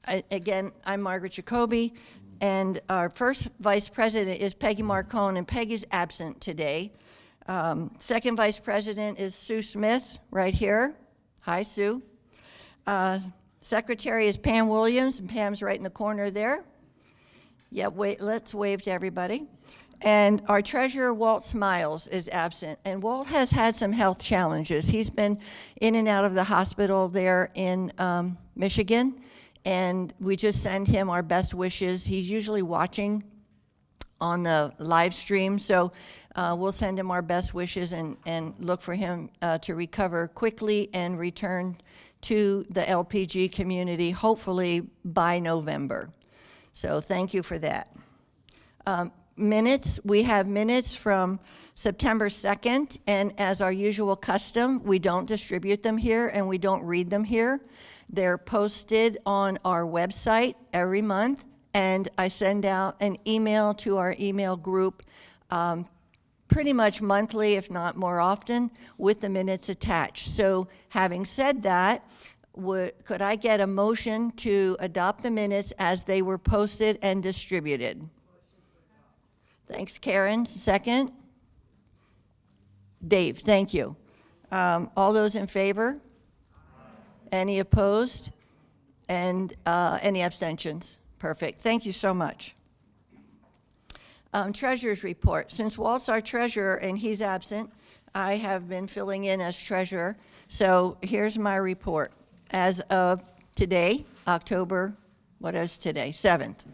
Again, I'm Margaret Jacoby, and our first vice president is Peggy Marcone, and Peggy's absent today. Second vice president is Sue Smith, right here. Hi, Sue. Secretary is Pam Williams, and Pam's right in the corner there. Yeah, let's wave to everybody. And our treasurer, Walt Smiles, is absent. And Walt has had some health challenges. He's been in and out of the hospital there in Michigan, and we just send him our best wishes. He's usually watching on the live stream, so we'll send him our best wishes and look for him to recover quickly and return to the LPG community, hopefully by November. So thank you for that. Minutes, we have minutes from September 2nd, and as our usual custom, we don't distribute them here and we don't read them here. They're posted on our website every month, and I send out an email to our email group pretty much monthly, if not more often, with the minutes attached. So having said that, could I get a motion to adopt the minutes as they were posted and distributed? Thanks, Karen. Second? Dave, thank you. All those in favor? Any opposed? And any abstentions? Perfect. Thank you so much. Treasurer's report. Since Walt's our treasurer and he's absent, I have been filling in as treasurer. So here's my report. As of today, October, what is today? 7th.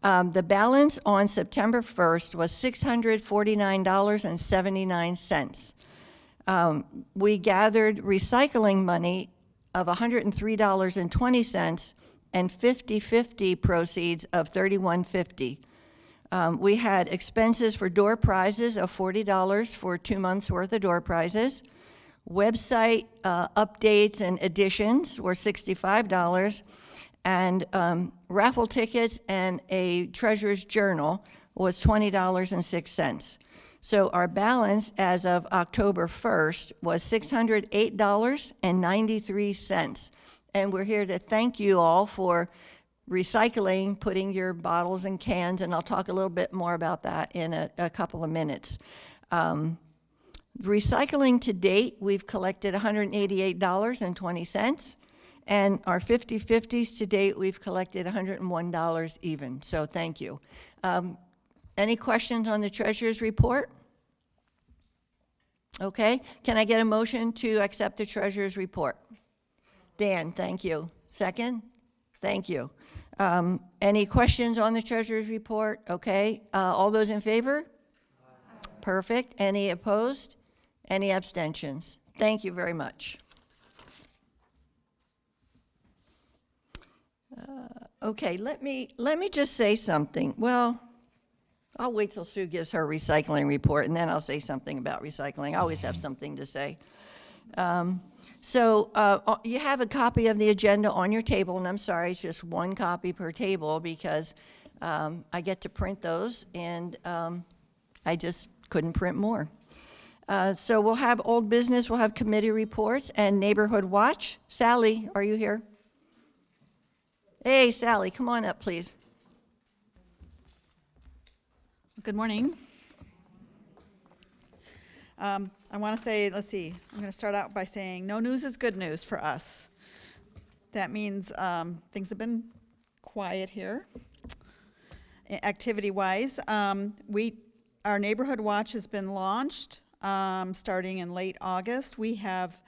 The balance on September 1st was $649.79. We gathered recycling money of $103.20 and 50/50 proceeds of $31.50. We had expenses for door prizes of $40 for 2 months worth of door prizes. Website updates and additions were $65. And raffle tickets and a treasurer's journal was $20.06. So our balance as of October 1st was $608.93. And we're here to thank you all for recycling, putting your bottles and cans, and I'll talk a little bit more about that in a couple of minutes. Recycling to date, we've collected $188.20. And our 50/50s to date, we've collected $101 even, so thank you. Any questions on the treasurer's report? Okay, can I get a motion to accept the treasurer's report? Dan, thank you. Second? Thank you. Any questions on the treasurer's report? Okay, all those in favor? Perfect. Any opposed? Any abstentions? Thank you very much. Okay, let me just say something. Well, I'll wait till Sue gives her recycling report, and then I'll say something about recycling. I always have something to say. So you have a copy of the agenda on your table, and I'm sorry, it's just one copy per table because I get to print those, and I just couldn't print more. So we'll have old business, we'll have committee reports, and neighborhood watch. Sally, are you here? Hey, Sally, come on up, please. Good morning. I want to say, let's see, I'm going to start out by saying no news is good news for us. That means things have been quiet here, activity-wise. Our neighborhood watch has been launched starting in late August. We have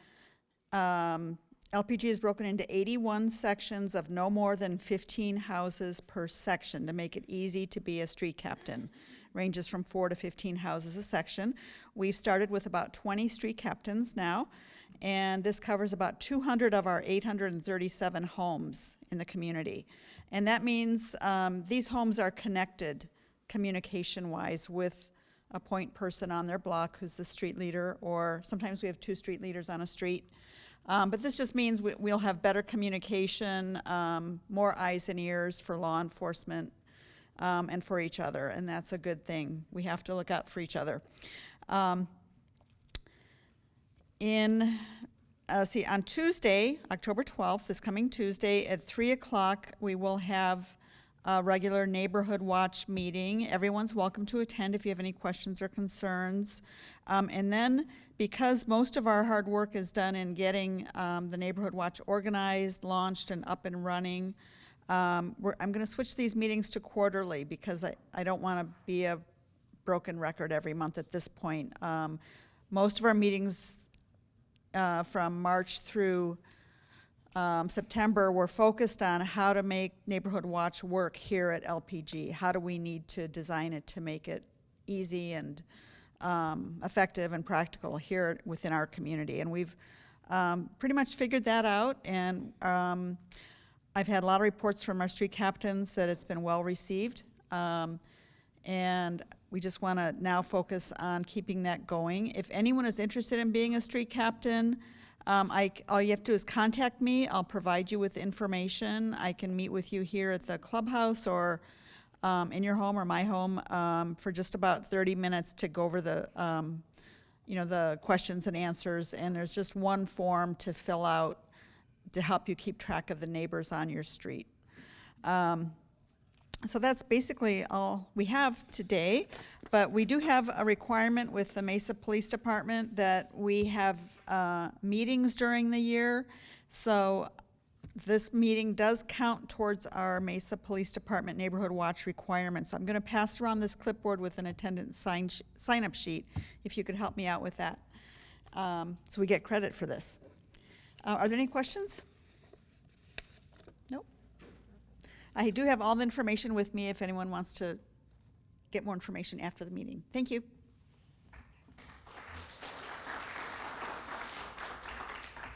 LPG is broken into 81 sections of no more than 15 houses per section to make it easy to be a street captain. Ranges from 4 to 15 houses a section. We've started with about 20 street captains now, and this covers about 200 of our 837 homes in the community. And that means these homes are connected communication-wise with a point person on their block who's the street leader, or sometimes we have 2 street leaders on a street. But this just means we'll have better communication, more eyes and ears for law enforcement and for each other, and that's a good thing. We have to look out for each other. In On Tuesday, October 12th, this coming Tuesday at 3 o'clock, we will have a regular neighborhood watch meeting. Everyone's welcome to attend if you have any questions or concerns. And then, because most of our hard work is done in getting the neighborhood watch organized, launched, and up and running, I'm going to switch these meetings to quarterly because I don't want to be a broken record every month at this point. Most of our meetings from March through September were focused on how to make Neighborhood Watch work here at LPG. How do we need to design it to make it easy and effective and practical here within our community? And we've pretty much figured that out, and I've had a lot of reports from our street captains that it's been well received, and we just want to now focus on keeping that going. If anyone is interested in being a street captain, all you have to do is contact me. I'll provide you with information. I can meet with you here at the clubhouse or in your home or my home for just about 30 minutes to go over the the questions and answers. And there's just one form to fill out to help you keep track of the neighbors on your street. So that's basically all we have today, but we do have a requirement with the Mesa Police Department that we have meetings during the year. So this meeting does count towards our Mesa Police Department Neighborhood Watch requirements. So I'm going to pass around this clipboard with an attendance sign-up sheet, if you could help me out with that, so we get credit for this. Are there any questions? Nope. I do have all the information with me if anyone wants to get more information after the meeting. Thank you.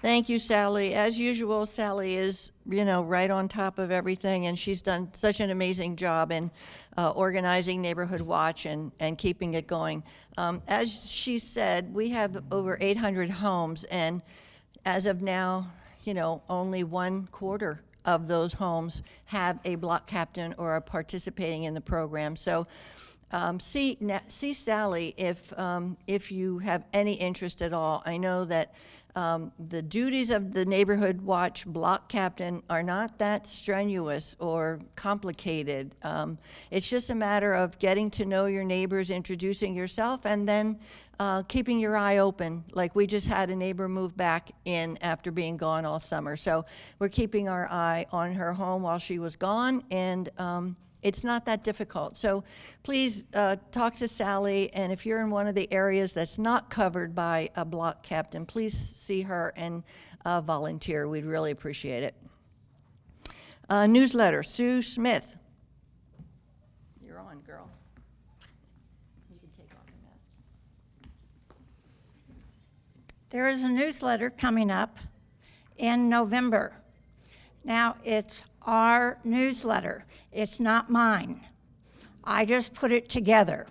Thank you, Sally. As usual, Sally is, right on top of everything, and she's done such an amazing job in organizing Neighborhood Watch and keeping it going. As she said, we have over 800 homes, and as of now, only 1/4 of those homes have a block captain or are participating in the program. So see Sally if you have any interest at all. I know that the duties of the Neighborhood Watch block captain are not that strenuous or complicated. It's just a matter of getting to know your neighbors, introducing yourself, and then keeping your eye open. Like we just had a neighbor move back in after being gone all summer. So we're keeping our eye on her home while she was gone, and it's not that difficult. So please talk to Sally, and if you're in one of the areas that's not covered by a block captain, please see her and volunteer. We'd really appreciate it. Newsletter, Sue Smith. You're on, girl. You can take off your mask. There is a newsletter coming up in November. Now, it's our newsletter. It's not mine. I just put it together.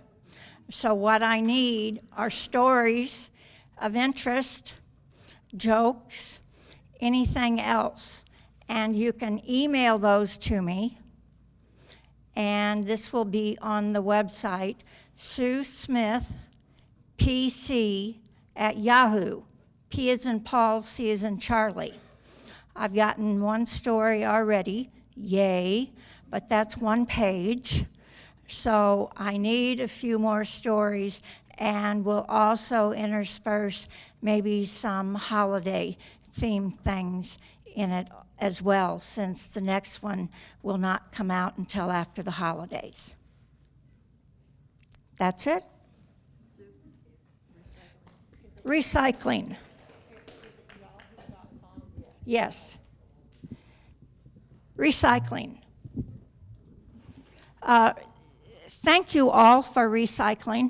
So what I need are stories of interest, jokes, anything else. And you can email those to me. And this will be on the website, Sue Smith, PC at Yahoo. P as in Paul, C as in Charlie. I've gotten one story already, yay, but that's one page. So I need a few more stories, and we'll also intersperse maybe some holiday themed things in it as well, since the next one will not come out until after the holidays. That's it? Recycling. Yes. Recycling. Thank you all for recycling.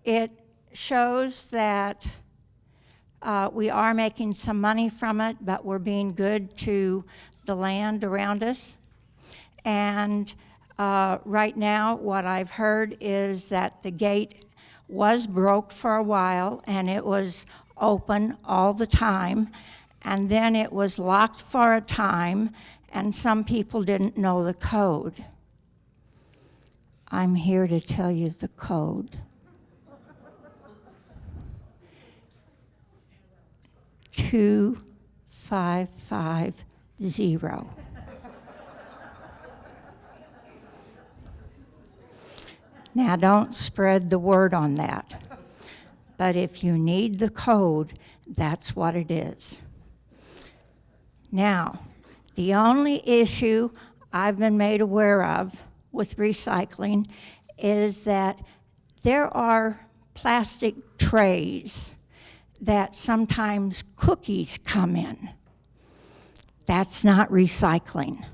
It shows that we are making some money from it, but we're being good to the land around us. And right now, what I've heard is that the gate was broke for a while, and it was open all the time. And then it was locked for a time, and some people didn't know the code. I'm here to tell you the code. 2550. Now, don't spread the word on that. But if you need the code, that's what it is. Now, the only issue I've been made aware of with recycling is that there are plastic trays that sometimes cookies come in. That's not recycling.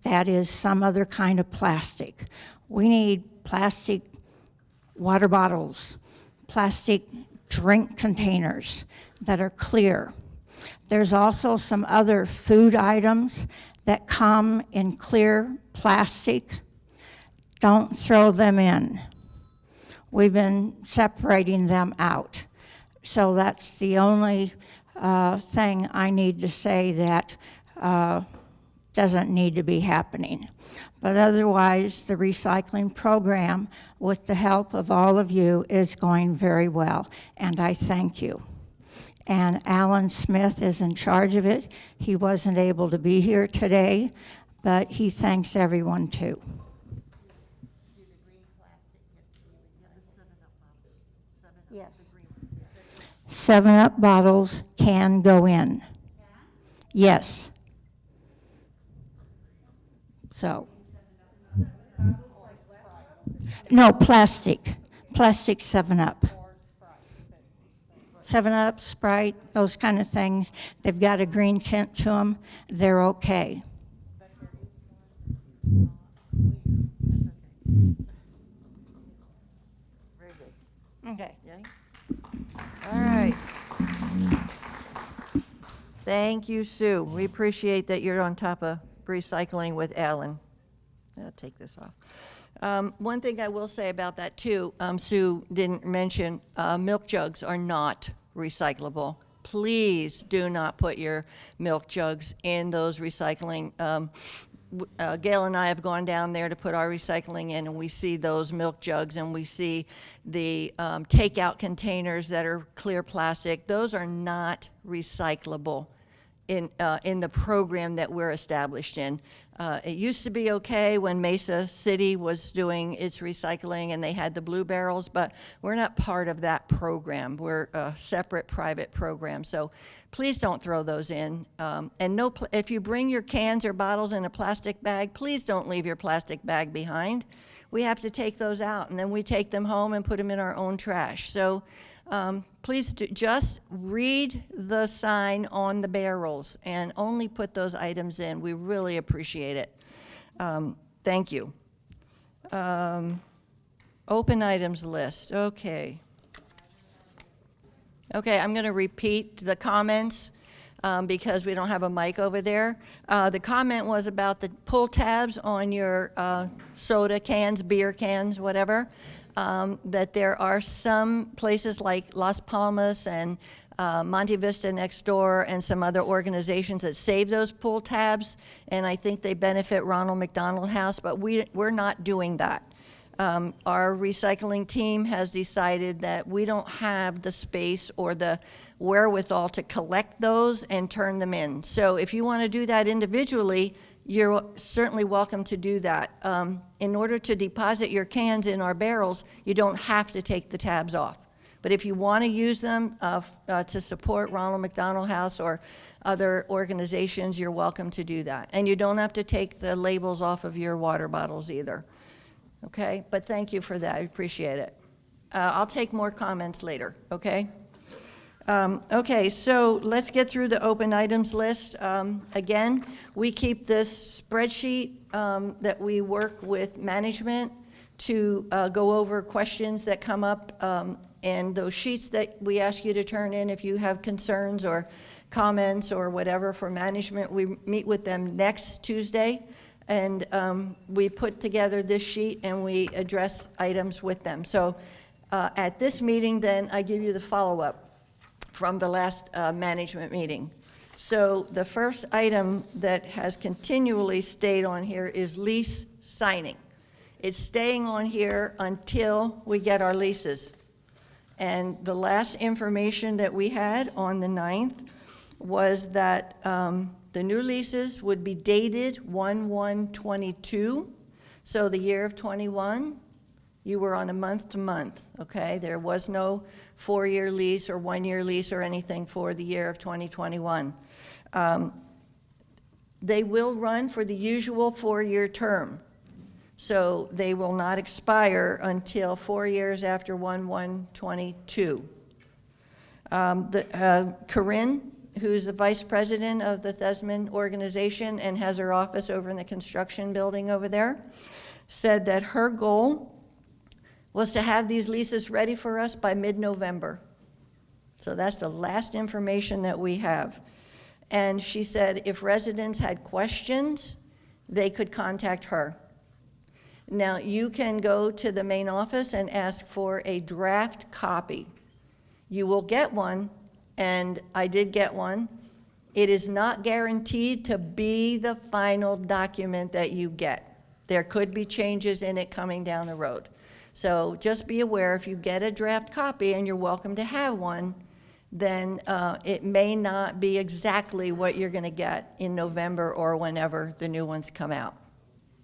That is some other kind of plastic. We need plastic water bottles, plastic drink containers that are clear. There's also some other food items that come in clear plastic. Don't throw them in. We've been separating them out. So that's the only thing I need to say that doesn't need to be happening. But otherwise, the recycling program, with the help of all of you, is going very well, and I thank you. And Alan Smith is in charge of it. He wasn't able to be here today, but he thanks everyone too. 7-Up bottles can go in. Yes. So. No, plastic. Plastic 7-Up. 7-Up, Sprite, those kind of things. They've got a green tint to them. They're okay. Very good. Okay. Jenny? All right. Thank you, Sue. We appreciate that you're on top of recycling with Alan. I'll take this off. One thing I will say about that too, Sue didn't mention, milk jugs are not recyclable. Please do not put your milk jugs in those recycling. Gail and I have gone down there to put our recycling in, and we see those milk jugs, and we see the takeout containers that are clear plastic. Those are not recyclable in the program that we're established in. It used to be okay when Mesa City was doing its recycling and they had the blue barrels, but we're not part of that program. We're a separate private program. So please don't throw those in. And no, if you bring your cans or bottles in a plastic bag, please don't leave your plastic bag behind. We have to take those out, and then we take them home and put them in our own trash. So please just read the sign on the barrels and only put those items in. We really appreciate it. Thank you. Open items list. Okay. Okay, I'm going to repeat the comments because we don't have a mic over there. The comment was about the pull tabs on your soda cans, beer cans, whatever. That there are some places like Las Palmas and Monte Vista next door and some other organizations that save those pull tabs, and I think they benefit Ronald McDonald House, but we're not doing that. Our recycling team has decided that we don't have the space or the wherewithal to collect those and turn them in. So if you want to do that individually, you're certainly welcome to do that. In order to deposit your cans in our barrels, you don't have to take the tabs off. But if you want to use them to support Ronald McDonald House or other organizations, you're welcome to do that. And you don't have to take the labels off of your water bottles either. Okay? But thank you for that. I appreciate it. I'll take more comments later, okay? Okay, so let's get through the open items list. Again, we keep this spreadsheet that we work with management to go over questions that come up, and those sheets that we ask you to turn in if you have concerns or comments or whatever for management. We meet with them next Tuesday, and we put together this sheet and we address items with them. So at this meeting, then, I give you the follow-up from the last management meeting. So the first item that has continually stayed on here is lease signing. It's staying on here until we get our leases. And the last information that we had on the 9th was that the new leases would be dated 1/1/22. So the year of 21, you were on a month-to-month, okay? There was no 4-year lease or 1-year lease or anything for the year of 2021. They will run for the usual 4-year term. So they will not expire until 4 years after 1/1/22. Corinne, who's the vice president of the Thesman organization and has her office over in the construction building over there, said that her goal was to have these leases ready for us by mid-November. So that's the last information that we have. And she said if residents had questions, they could contact her. Now, you can go to the main office and ask for a draft copy. You will get one, and I did get one. It is not guaranteed to be the final document that you get. There could be changes in it coming down the road. So just be aware, if you get a draft copy, and you're welcome to have one, then it may not be exactly what you're going to get in November or whenever the new ones come out.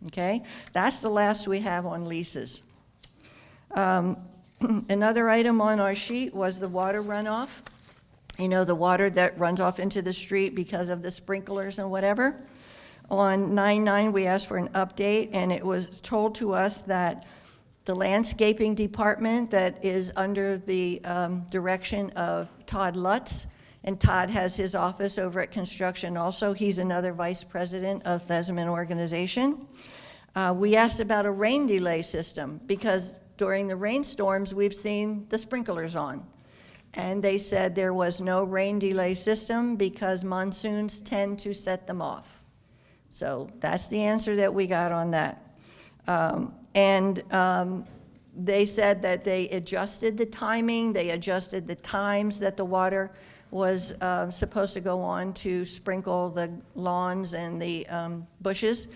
Okay? That's the last we have on leases. Another item on our sheet was the water runoff. You know, the water that runs off into the street because of the sprinklers and whatever. On 9/9, we asked for an update, and it was told to us that the landscaping department that is under the direction of Todd Lutz, and Todd has his office over at construction also. He's another vice president of Thesman organization. We asked about a rain delay system because during the rainstorms, we've seen the sprinklers on. And they said there was no rain delay system because monsoons tend to set them off. So that's the answer that we got on that. They said that they adjusted the timing, they adjusted the times that the water was supposed to go on to sprinkle the lawns and the bushes,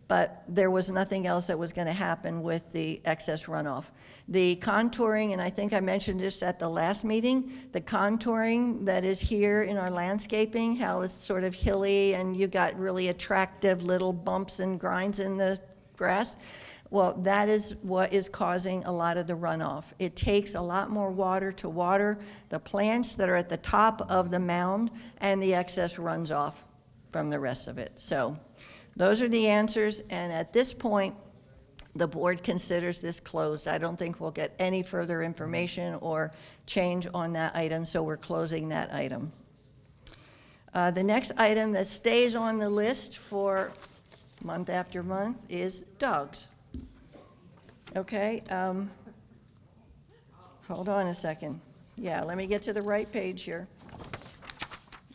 but there was nothing else that was going to happen with the excess runoff. The contouring, and I think I mentioned this at the last meeting, the contouring that is here in our landscaping, how it's sort of hilly and you got really attractive little bumps and grinds in the grass. Well, that is what is causing a lot of the runoff. It takes a lot more water to water the plants that are at the top of the mound, and the excess runs off from the rest of it. So those are the answers, and at this point, the board considers this closed. I don't think we'll get any further information or change on that item, so we're closing that item. The next item that stays on the list for month after month is dogs. Okay, hold on a second. Yeah, let me get to the right page here.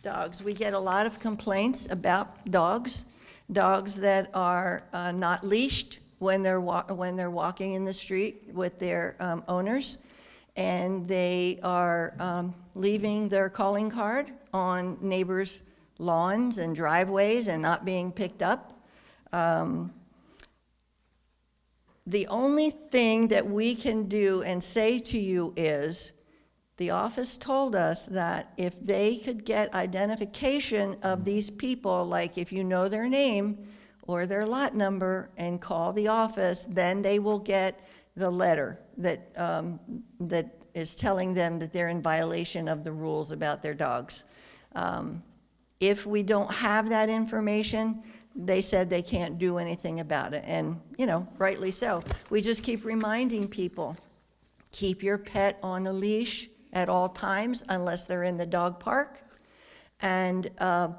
Dogs, we get a lot of complaints about dogs that are not leashed when they're walking in the street with their owners, and they are leaving their calling card on neighbors' lawns and driveways and not being picked up. The only thing that we can do and say to you is, the office told us that if they could get identification of these people, like if you know their name or their lot number and call the office, then they will get the letter that that is telling them that they're in violation of the rules about their dogs. If we don't have that information, they said they can't do anything about it, and, you know, rightly so. We just keep reminding people, keep your pet on a leash at all times unless they're in the dog park, and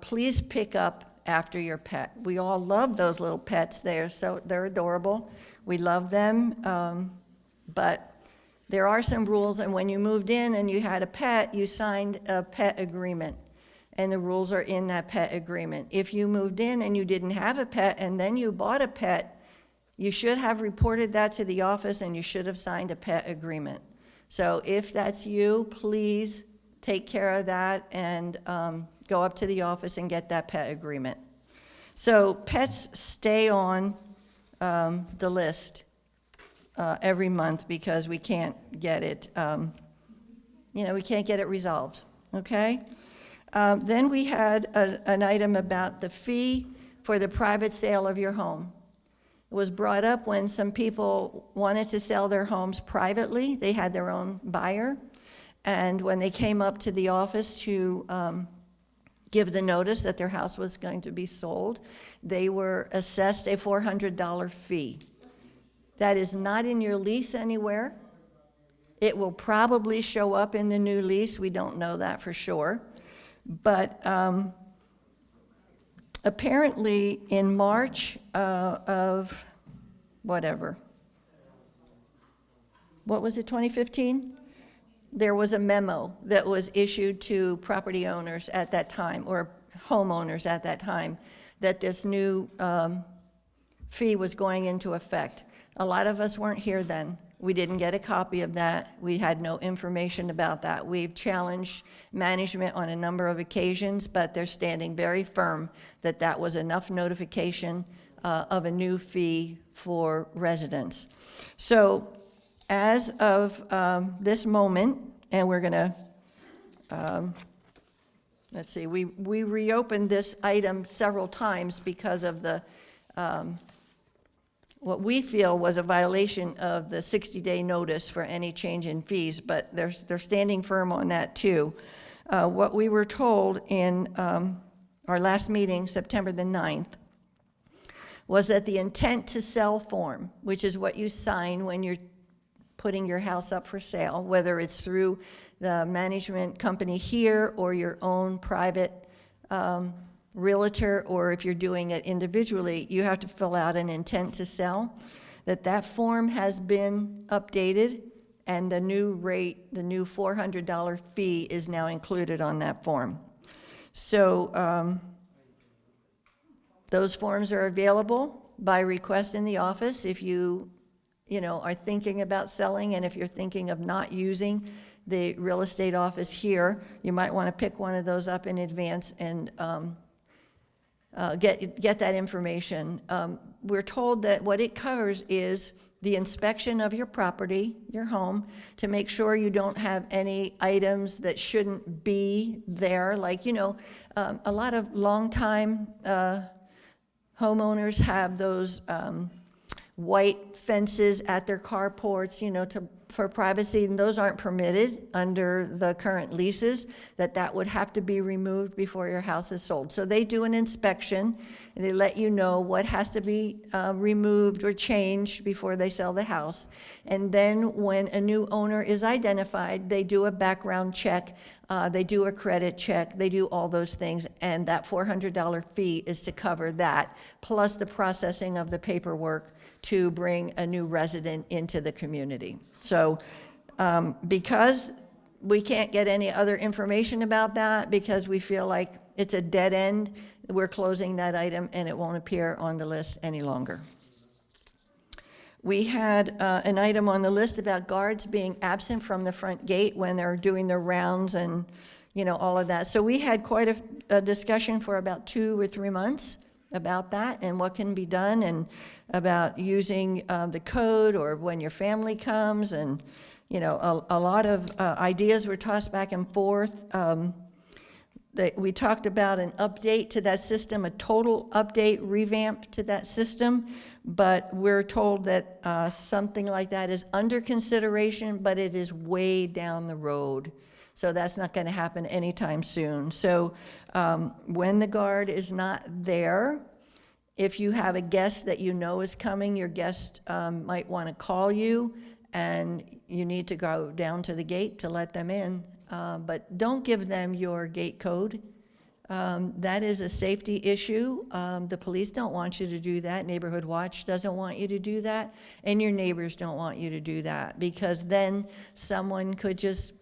please pick up after your pet. We all love those little pets. They're adorable. We love them, but there are some rules, and when you moved in and you had a pet, you signed a pet agreement. And the rules are in that pet agreement. If you moved in and you didn't have a pet and then you bought a pet, you should have reported that to the office and you should have signed a pet agreement. So if that's you, please take care of that and go up to the office and get that pet agreement. So pets stay on the list every month because we can't get it we can't get it resolved, okay? Then we had an item about the fee for the private sale of your home. It was brought up when some people wanted to sell their homes privately. They had their own buyer. And when they came up to the office to give the notice that their house was going to be sold, they were assessed a $400 fee. That is not in your lease anywhere. It will probably show up in the new lease. We don't know that for sure. But apparently in March of whatever, what was it, 2015? There was a memo that was issued to property owners at that time, or homeowners at that time, that this new fee was going into effect. A lot of us weren't here then. We didn't get a copy of that. We had no information about that. We've challenged management on a number of occasions, but they're standing very firm that that was enough notification of a new fee for residents. So as of this moment, and we're gonna, let's see, we reopened this item several times because of the, what we feel was a violation of the 60-day notice for any change in fees, but they're standing firm on that too. What we were told in our last meeting, September the 9th, was that the intent to sell form, which is what you sign when you're putting your house up for sale, whether it's through the management company here or your own private realtor, or if you're doing it individually, you have to fill out an intent to sell, that form has been updated, and the new rate, the new $400 fee is now included on that form. So those forms are available by request in the office if you are thinking about selling, and if you're thinking of not using the real estate office here, you might want to pick one of those up in advance and get that information. We're told that what it covers is the inspection of your property, your home, to make sure you don't have any items that shouldn't be there. Like, a lot of longtime homeowners have those white fences at their carports, for privacy, and those aren't permitted under the current leases, that would have to be removed before your house is sold. So they do an inspection, and they let you know what has to be removed or changed before they sell the house. And then when a new owner is identified, they do a background check, they do a credit check, they do all those things, and that $400 fee is to cover that, plus the processing of the paperwork to bring a new resident into the community. So because we can't get any other information about that, because we feel like it's a dead end, we're closing that item and it won't appear on the list any longer. We had an item on the list about guards being absent from the front gate when they're doing their rounds and all of that. So we had quite a discussion for about 2 or 3 months about that and what can be done, and about using the code, or when your family comes, and a lot of ideas were tossed back and forth. We talked about an update to that system, a total update, revamp to that system, but we're told that something like that is under consideration, but it is way down the road. So that's not going to happen anytime soon. So when the guard is not there, if you have a guest that is coming, your guest might want to call you, and you need to go down to the gate to let them in. But don't give them your gate code. That is a safety issue. The police don't want you to do that. Neighborhood Watch doesn't want you to do that. And your neighbors don't want you to do that, because then someone could just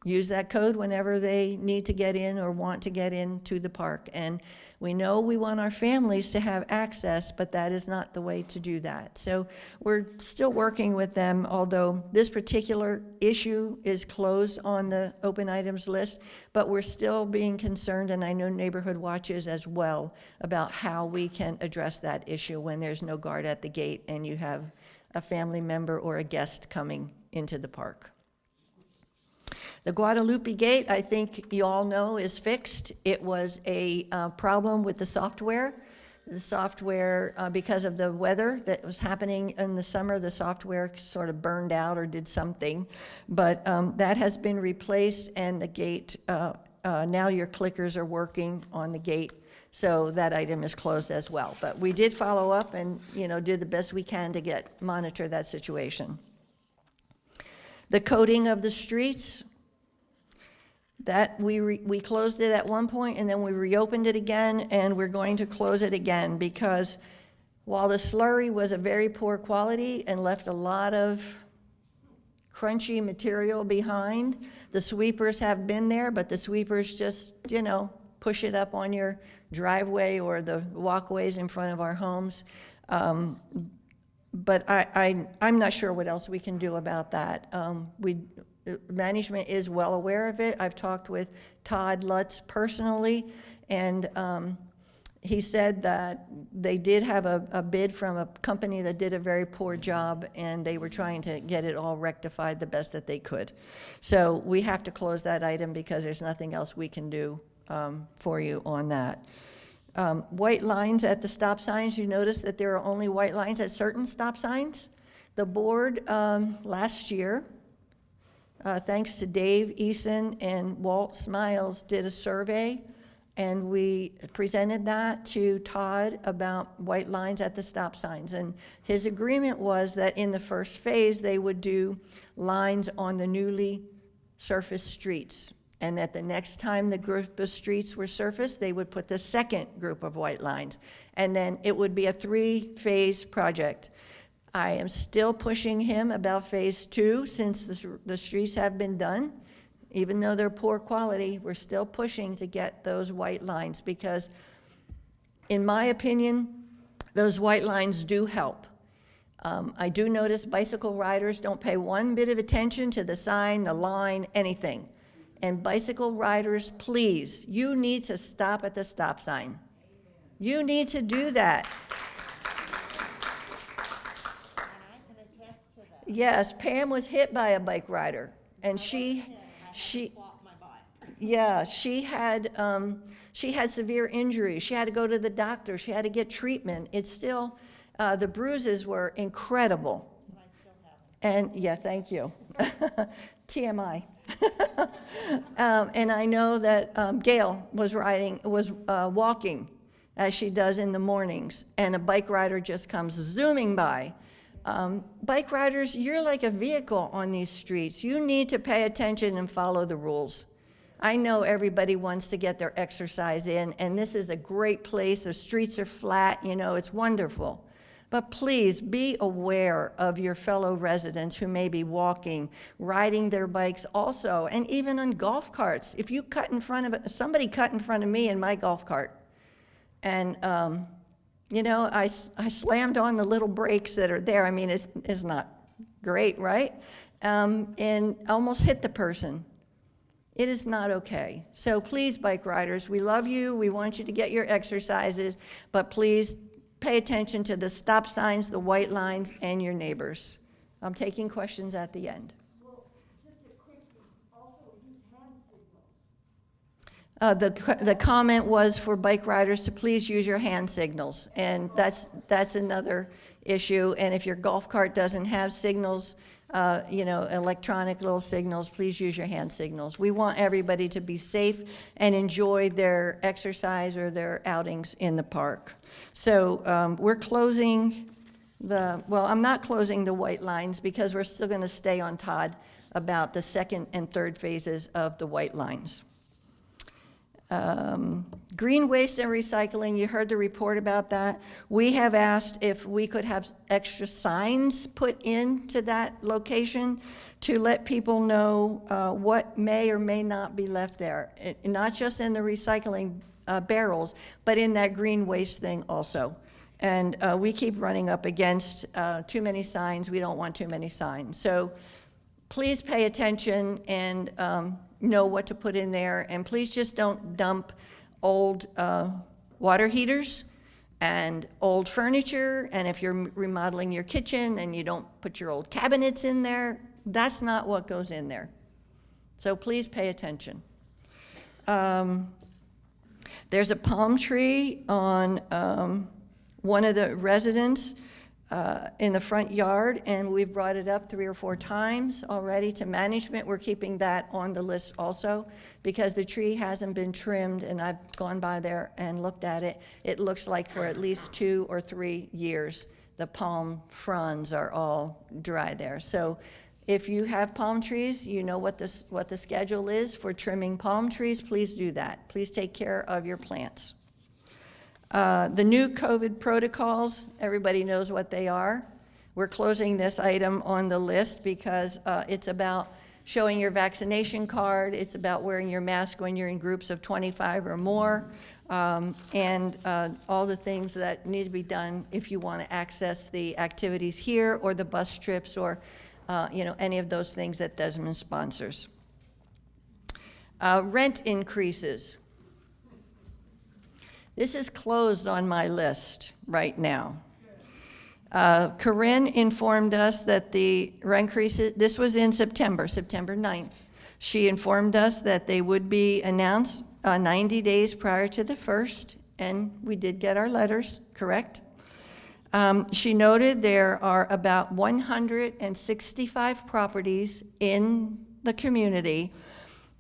use that code whenever they need to get in or want to get into the park. And we know we want our families to have access, but that is not the way to do that. So we're still working with them, although this particular issue is closed on the open items list, but we're still being concerned, and I know Neighborhood Watch is as well, about how we can address that issue when there's no guard at the gate and you have a family member or a guest coming into the park. The Guadalupe Gate, I think you all know, is fixed. It was a problem with the software. The software, because of the weather that was happening in the summer, the software sort of burned out or did something. But that has been replaced, and the gate, now your clickers are working on the gate, so that item is closed as well. But we did follow up and, did the best we can to monitor that situation. The coating of the streets, that we closed it at one point, and then we reopened it again, and we're going to close it again, because while the slurry was a very poor quality and left a lot of crunchy material behind, the sweepers have been there, but the sweepers just, push it up on your driveway or the walkways in front of our homes. But I'm not sure what else we can do about that. Management is well aware of it. I've talked with Todd Lutz personally, and he said that they did have a bid from a company that did a very poor job, and they were trying to get it all rectified the best that they could. So we have to close that item because there's nothing else we can do for you on that. White lines at the stop signs, you notice that there are only white lines at certain stop signs. The board last year, thanks to Dave Eason and Walt Smiles, did a survey, and we presented that to Todd about white lines at the stop signs. And his agreement was that in the first phase, they would do lines on the newly surfaced streets, and that the next time the group of streets were surfaced, they would put the second group of white lines. And then it would be a 3-phase project. I am still pushing him about phase 2 since the streets have been done. Even though they're poor quality, we're still pushing to get those white lines, because in my opinion, those white lines do help. I do notice bicycle riders don't pay one bit of attention to the sign, the line, anything. And bicycle riders, please, you need to stop at the stop sign. You need to do that. Yes, Pam was hit by a bike rider, and she had severe injuries. She had to go to the doctor. She had to get treatment. It's still, the bruises were incredible. I still have them. And yeah, thank you. TMI. And I know that Gail was walking, as she does in the mornings, and a bike rider just comes zooming by. Bike riders, you're like a vehicle on these streets. You need to pay attention and follow the rules. I know everybody wants to get their exercise in, and this is a great place. The streets are flat, it's wonderful. But please be aware of your fellow residents who may be walking, riding their bikes also, and even on golf carts. If you somebody cut in front of me in my golf cart, and I slammed on the little brakes that are there. I mean, it's not great, right? And almost hit the person. It is not okay. So please, bike riders, we love you. We want you to get your exercises, but please pay attention to the stop signs, the white lines, and your neighbors. I'm taking questions at the end. Well, just a quick thing. Also, use hand signals. The comment was for bike riders to please use your hand signals, and that's another issue. And if your golf cart doesn't have signals, electronic little signals, please use your hand signals. We want everybody to be safe and enjoy their exercise or their outings in the park. So we're closing I'm not closing the white lines, because we're still going to stay on Todd about the second and third phases of the white lines. Green waste and recycling, you heard the report about that. We have asked if we could have extra signs put into that location to let people know what may or may not be left there, not just in the recycling barrels, but in that green waste thing also. And we keep running up against too many signs. We don't want too many signs. So please pay attention and know what to put in there, and please just don't dump old water heaters and old furniture. And if you're remodeling your kitchen and you don't put your old cabinets in there, that's not what goes in there. So please pay attention. There's a palm tree on one of the residents in the front yard, and we've brought it up 3 or 4 times already to management. We're keeping that on the list also because the tree hasn't been trimmed, and I've gone by there and looked at it. It looks like for at least 2 or 3 years, the palm fronds are all dry there. So if you have palm trees, you know what the schedule is for trimming palm trees. Please do that. Please take care of your plants. The new COVID protocols, everybody knows what they are. We're closing this item on the list because it's about showing your vaccination card. It's about wearing your mask when you're in groups of 25 or more, and all the things that need to be done if you want to access the activities here or the bus trips or any of those things that Desmond sponsors. Rent increases. This is closed on my list right now. Corinne informed us that the rent increases, this was in September 9th. She informed us that they would be announced 90 days prior to the 1st, and we did get our letters, correct? She noted there are about 165 properties in the community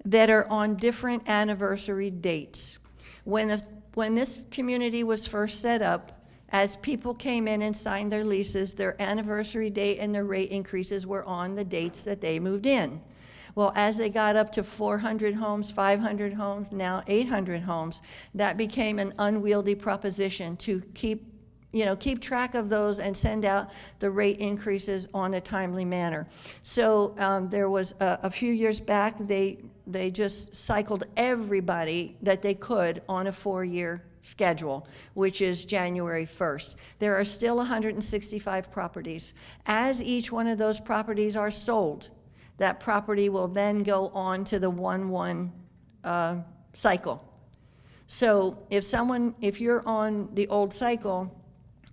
that are on different anniversary dates. When this community was first set up, as people came in and signed their leases, their anniversary date and their rate increases were on the dates that they moved in. Well, as they got up to 400 homes, 500 homes, now 800 homes, that became an unwieldy proposition to keep track of those and send out the rate increases on a timely manner. So there was a few years back, they just cycled everybody that they could on a 4-year schedule, which is January 1st. There are still 165 properties. As each one of those properties are sold, that property will then go on to the 1/1 cycle. So if you're on the old cycle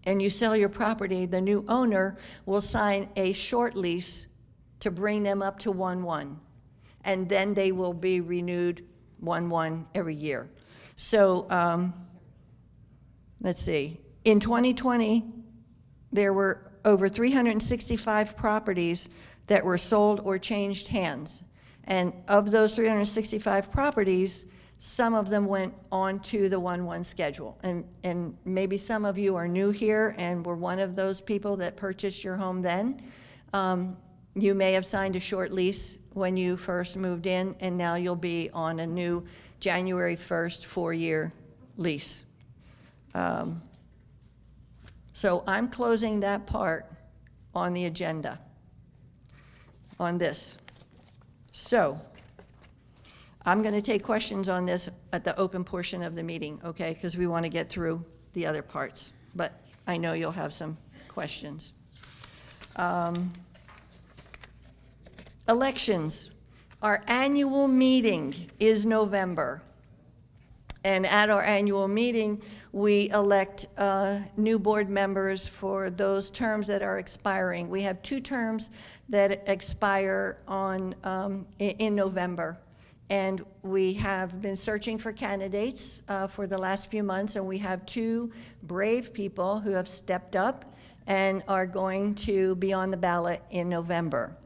and you sell your property, the new owner will sign a short lease to bring them up to 1/1. And then they will be renewed 1/1 every year. So let's see. In 2020, there were over 365 properties that were sold or changed hands. And of those 365 properties, some of them went on to the 1/1 schedule. And maybe some of you are new here and were one of those people that purchased your home then. You may have signed a short lease when you first moved in, and now you'll be on a new January 1st 4-year lease. So I'm closing that part on the agenda, on this. So I'm going to take questions on this at the open portion of the meeting, okay, because we want to get through the other parts. But I know you'll have some questions. Elections. Our annual meeting is November. And at our annual meeting, we elect new board members for those terms that are expiring. We have 2 terms that expire in November. And we have been searching for candidates for the last few months, and we have 2 brave people who have stepped up and are going to be on the ballot in November.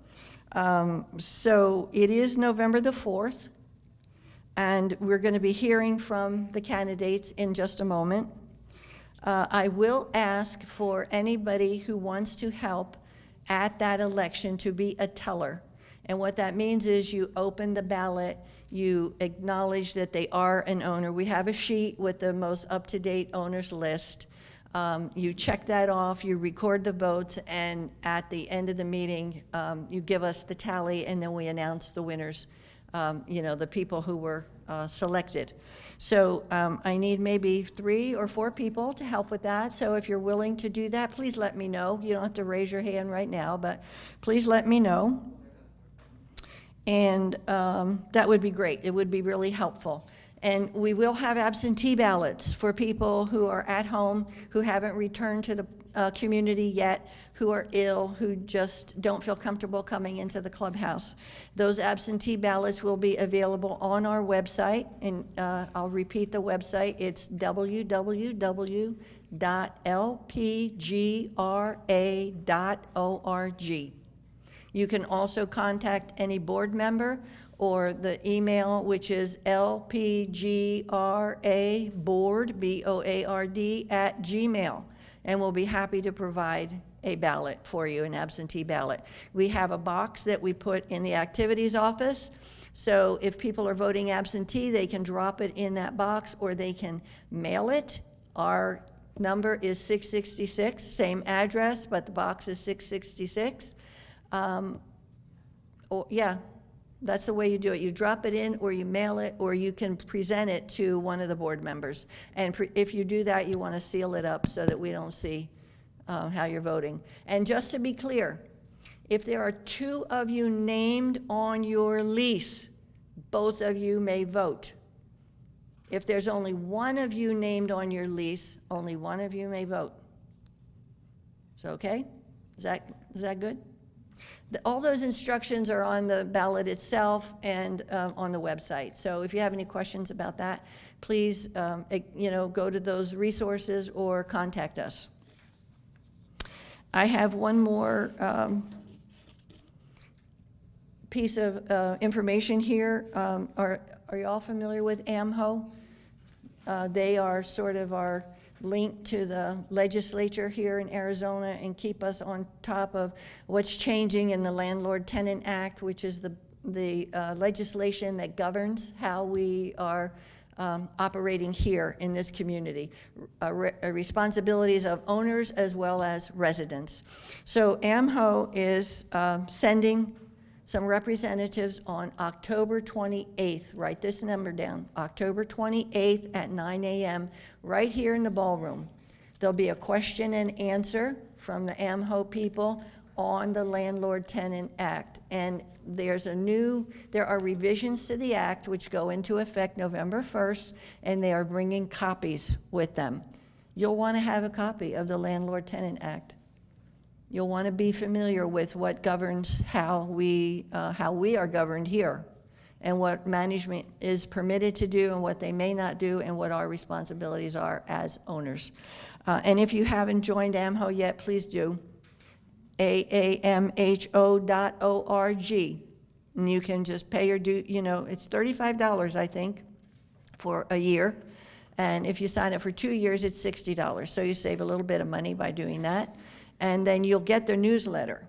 So it is November the 4th. And we're going to be hearing from the candidates in just a moment. I will ask for anybody who wants to help at that election to be a teller. And what that means is you open the ballot, you acknowledge that they are an owner. We have a sheet with the most up-to-date owners list. You check that off, you record the votes, and at the end of the meeting, you give us the tally, and then we announce the winners. The people who were selected. So I need maybe 3 or 4 people to help with that. So if you're willing to do that, please let me know. You don't have to raise your hand right now, but please let me know. And that would be great. It would be really helpful. And we will have absentee ballots for people who are at home, who haven't returned to the community yet, who are ill, who just don't feel comfortable coming into the clubhouse. Those absentee ballots will be available on our website, and I'll repeat the website. It's www.lpgra.org. You can also contact any board member or the email, which is lpgraboard, B-O-A-R-D, @gmail, and we'll be happy to provide a ballot for you, an absentee ballot. We have a box that we put in the activities office, so if people are voting absentee, they can drop it in that box or they can mail it. Our number is 666, same address, but the box is 666. Yeah, that's the way you do it. You drop it in, or you mail it, or you can present it to one of the board members. And if you do that, you want to seal it up so that we don't see how you're voting. And just to be clear, if there are 2 of you named on your lease, both of you may vote. If there's only 1 of you named on your lease, only 1 of you may vote. So, okay? Is that good? All those instructions are on the ballot itself and on the website. So if you have any questions about that, please, go to those resources or contact us. I have one more piece of information here. Are you all familiar with AMHO? They are sort of our link to the legislature here in Arizona and keep us on top of what's changing in the Landlord Tenant Act, which is the legislation that governs how we are operating here in this community, responsibilities of owners as well as residents. So AMHO is sending some representatives on October 28th, write this number down, October 28th at 9 a.m., right here in the ballroom. There'll be a question and answer from the AMHO people on the Landlord Tenant Act. And there are revisions to the act which go into effect November 1st, and they are bringing copies with them. You'll want to have a copy of the Landlord Tenant Act. You'll want to be familiar with what governs how we are governed here, and what management is permitted to do and what they may not do, and what our responsibilities are as owners. And if you haven't joined AMHO yet, please do. aamho.org, and you can just pay your due. It's $35, I think, for a year, and if you sign up for 2 years, it's $60. So you save a little bit of money by doing that. And then you'll get their newsletter.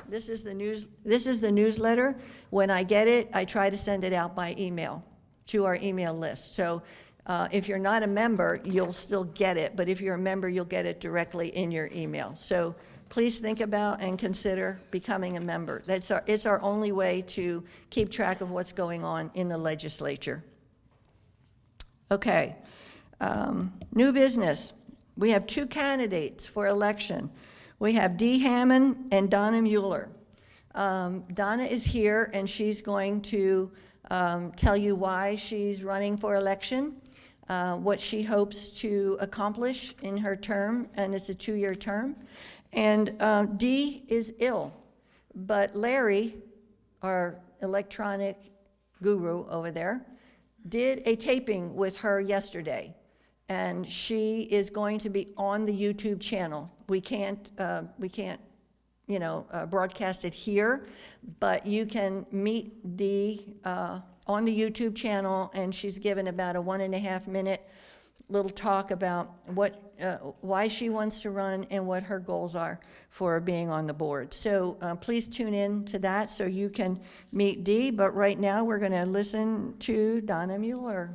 This is the newsletter. When I get it, I try to send it out by email to our email list. So if you're not a member, you'll still get it. But if you're a member, you'll get it directly in your email. So please think about and consider becoming a member. It's our only way to keep track of what's going on in the legislature. Okay, new business. We have 2 candidates for election. We have Dee Hammond and Donna Mueller. Donna is here, and she's going to tell you why she's running for election, what she hopes to accomplish in her term, and it's a 2-year term. And Dee is ill, but Larry, our electronic guru over there, did a taping with her yesterday. And she is going to be on the YouTube channel. We can't broadcast it here, but you can meet Dee on the YouTube channel, and she's given about a 1.5-minute little talk about why she wants to run and what her goals are for being on the board. So please tune in to that so you can meet Dee. But right now we're going to listen to Donna Mueller.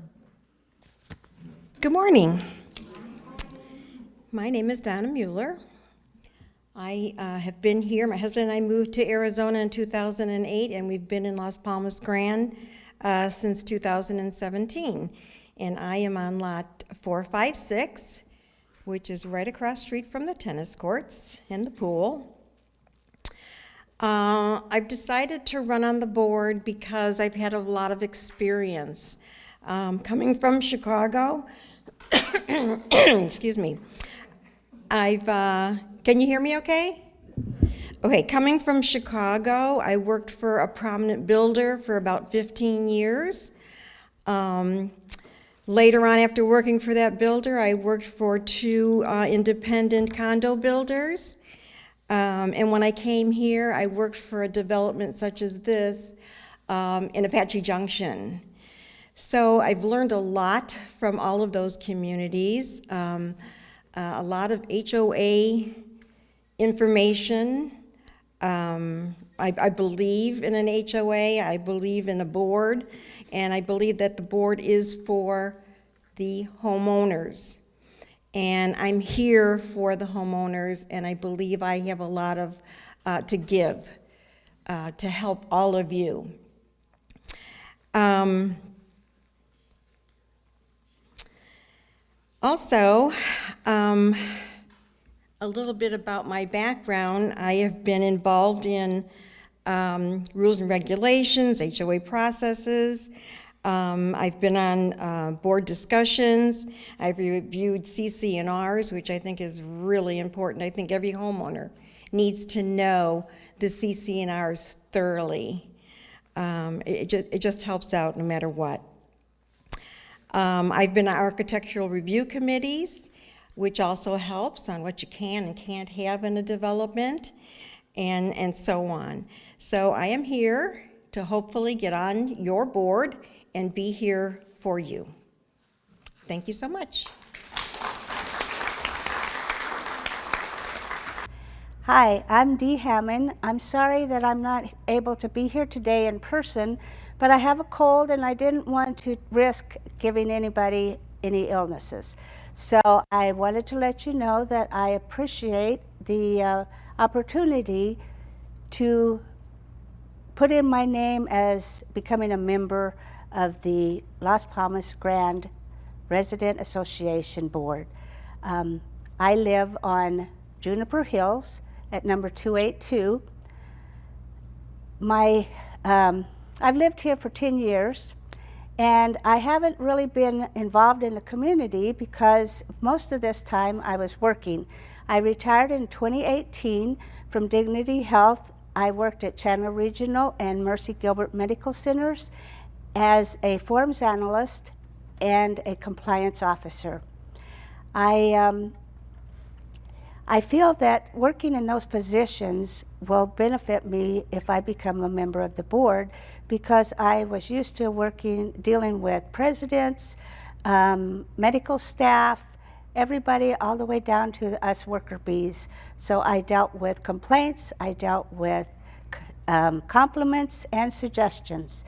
Good morning. My name is Donna Mueller. I have been here. My husband and I moved to Arizona in 2008, and we've been in Las Palmas Grand since 2017. And I am on lot 456, which is right across the street from the tennis courts and the pool. I've decided to run on the board because I've had a lot of experience. Coming from Chicago, excuse me, can you hear me okay? Okay, coming from Chicago, I worked for a prominent builder for about 15 years. Later on, after working for that builder, I worked for 2 independent condo builders. And when I came here, I worked for a development such as this in Apache Junction. So I've learned a lot from all of those communities, a lot of HOA information. I believe in an HOA, I believe in a board, and I believe that the board is for the homeowners. And I'm here for the homeowners, and I believe I have a lot of to give to help all of you. Also, a little bit about my background. I have been involved in rules and regulations, HOA processes. I've been on board discussions. I've reviewed CC&Rs, which I think is really important. I think every homeowner needs to know the CC&Rs thoroughly. It just helps out no matter what. I've been on architectural review committees, which also helps on what you can and can't have in a development, and so on. So I am here to hopefully get on your board and be here for you. Thank you so much. Hi, I'm Dee Hammond. I'm sorry that I'm not able to be here today in person, but I have a cold and I didn't want to risk giving anybody any illnesses. So I wanted to let you know that I appreciate the opportunity to put in my name as becoming a member of the Las Palmas Grand Resident Association Board. I live on Juniper Hills at number 282. I've lived here for 10 years, and I haven't really been involved in the community because most of this time I was working. I retired in 2018 from Dignity Health. I worked at Chandler Regional and Mercy Gilbert Medical Centers as a forms analyst and a compliance officer. I feel that working in those positions will benefit me if I become a member of the board, because I was used to dealing with presidents, medical staff, everybody all the way down to us worker bees. So I dealt with complaints, I dealt with compliments and suggestions.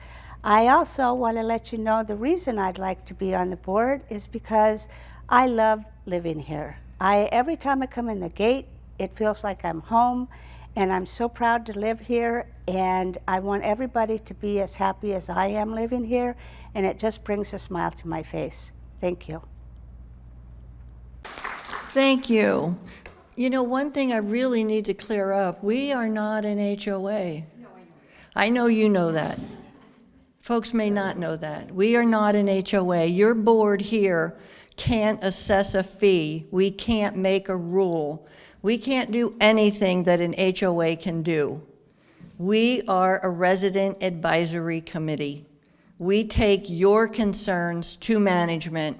I also want to let you know the reason I'd like to be on the board is because I love living here. Every time I come in the gate, it feels like I'm home, and I'm so proud to live here, and I want everybody to be as happy as I am living here, and it just brings a smile to my face. Thank you. Thank you. You know, one thing I really need to clear up, we are not an HOA. I know you know that. Folks may not know that. We are not an HOA. Your board here can't assess a fee. We can't make a rule. We can't do anything that an HOA can do. We are a resident advisory committee. We take your concerns to management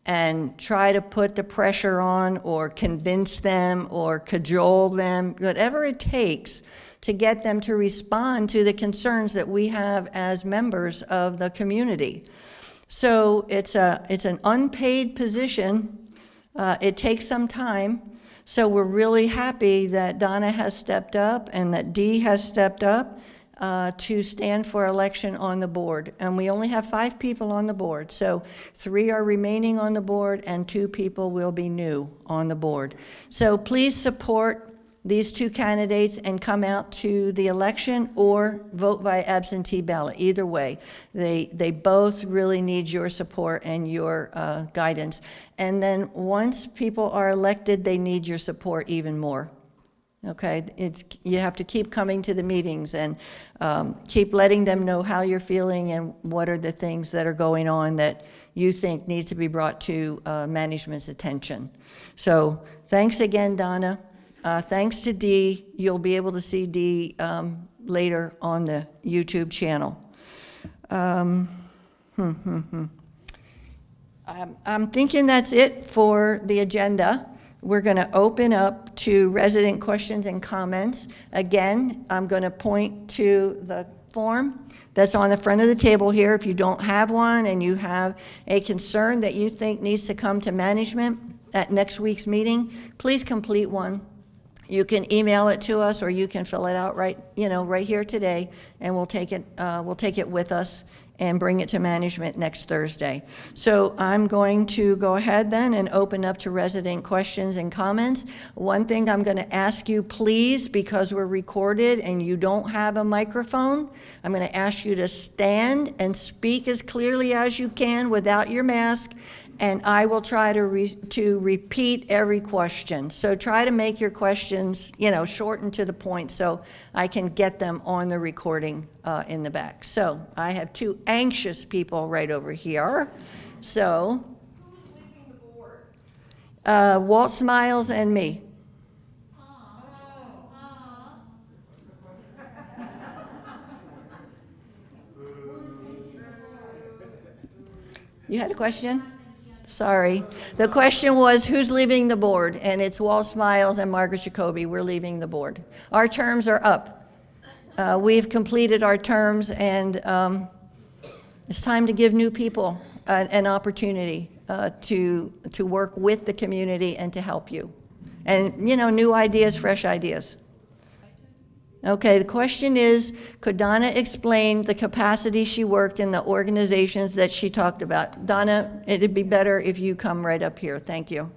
and try to put the pressure on or convince them or cajole them, whatever it takes to get them to respond to the concerns that we have as members of the community. So it's an unpaid position. It takes some time. So we're really happy that Donna has stepped up and that Dee has stepped up to stand for election on the board. And we only have 5 people on the board. So 3 are remaining on the board and 2 people will be new on the board. So please support these 2 candidates and come out to the election or vote by absentee ballot. Either way, they both really need your support and your guidance. And then once people are elected, they need your support even more. Okay, you have to keep coming to the meetings and keep letting them know how you're feeling and what are the things that are going on that you think needs to be brought to management's attention. So thanks again, Donna. Thanks to Dee. You'll be able to see Dee later on the YouTube channel. I'm thinking that's it for the agenda. We're going to open up to resident questions and comments. Again, I'm going to point to the form that's on the front of the table here. If you don't have one and you have a concern that you think needs to come to management at next week's meeting, please complete one. You can email it to us, or you can fill it out right here today, and we'll take it with us and bring it to management next Thursday. So I'm going to go ahead then and open up to resident questions and comments. One thing I'm going to ask you, please, because we're recorded and you don't have a microphone, I'm going to ask you to stand and speak as clearly as you can without your mask, and I will try to repeat every question. So try to make your questions, short and to the point so I can get them on the recording in the back. So I have two anxious people right over here. So. Who's leaving the board? Walt Smiles and me. You had a question? Sorry. The question was, who's leaving the board? And it's Walt Smiles and Margaret Jacoby. We're leaving the board. Our terms are up. We've completed our terms, and it's time to give new people an opportunity to work with the community and to help you. And, new ideas, fresh ideas. Okay, the question is, could Donna explain the capacity she worked in the organizations that she talked about? Donna, it'd be better if you come right up here. Thank you.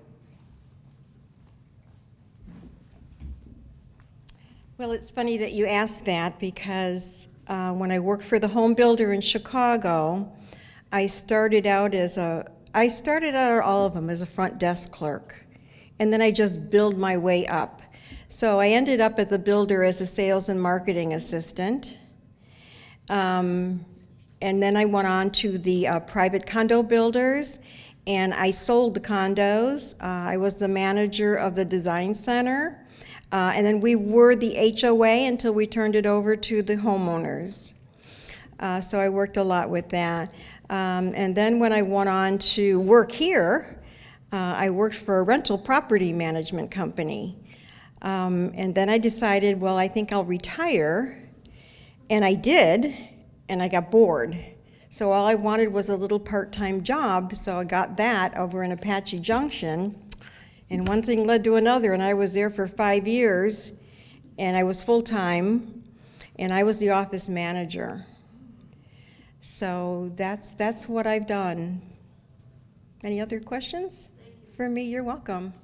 Well, it's funny that you asked that, because when I worked for the home builder in Chicago, I started out all of them as a front desk clerk, and then I just built my way up. So I ended up at the builder as a sales and marketing assistant. And then I went on to the private condo builders, and I sold the condos. I was the manager of the design center. And then we were the HOA until we turned it over to the homeowners. So I worked a lot with that. And then when I went on to work here, I worked for a rental property management company. And then I decided, well, I think I'll retire. And I did, and I got bored. So all I wanted was a little part-time job, so I got that over in Apache Junction. And one thing led to another, and I was there for 5 years, and I was full-time, and I was the office manager. So that's what I've done. Any other questions for me? You're welcome.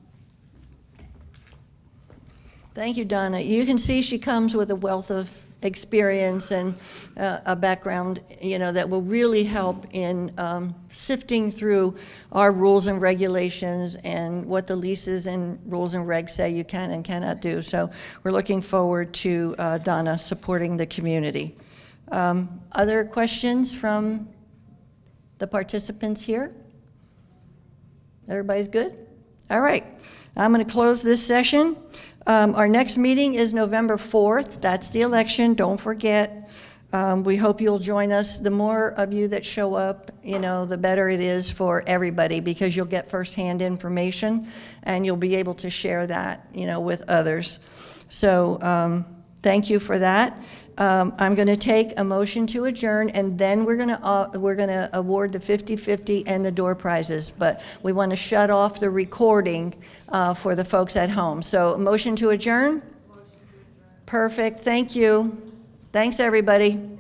Thank you, Donna. You can see she comes with a wealth of experience and a background, that will really help in sifting through our rules and regulations and what the leases and rules and regs say you can and cannot do. So we're looking forward to Donna supporting the community. Other questions from the participants here? Everybody's good? All right. I'm going to close this session. Our next meeting is November 4th. That's the election. Don't forget. We hope you'll join us. The more of you that show up, the better it is for everybody, because you'll get firsthand information and you'll be able to share that, with others. So thank you for that. I'm going to take a motion to adjourn, and then we're going to award the 50/50 and the door prizes. But we want to shut off the recording for the folks at home. So a motion to adjourn? Perfect. Thank you. Thanks, everybody.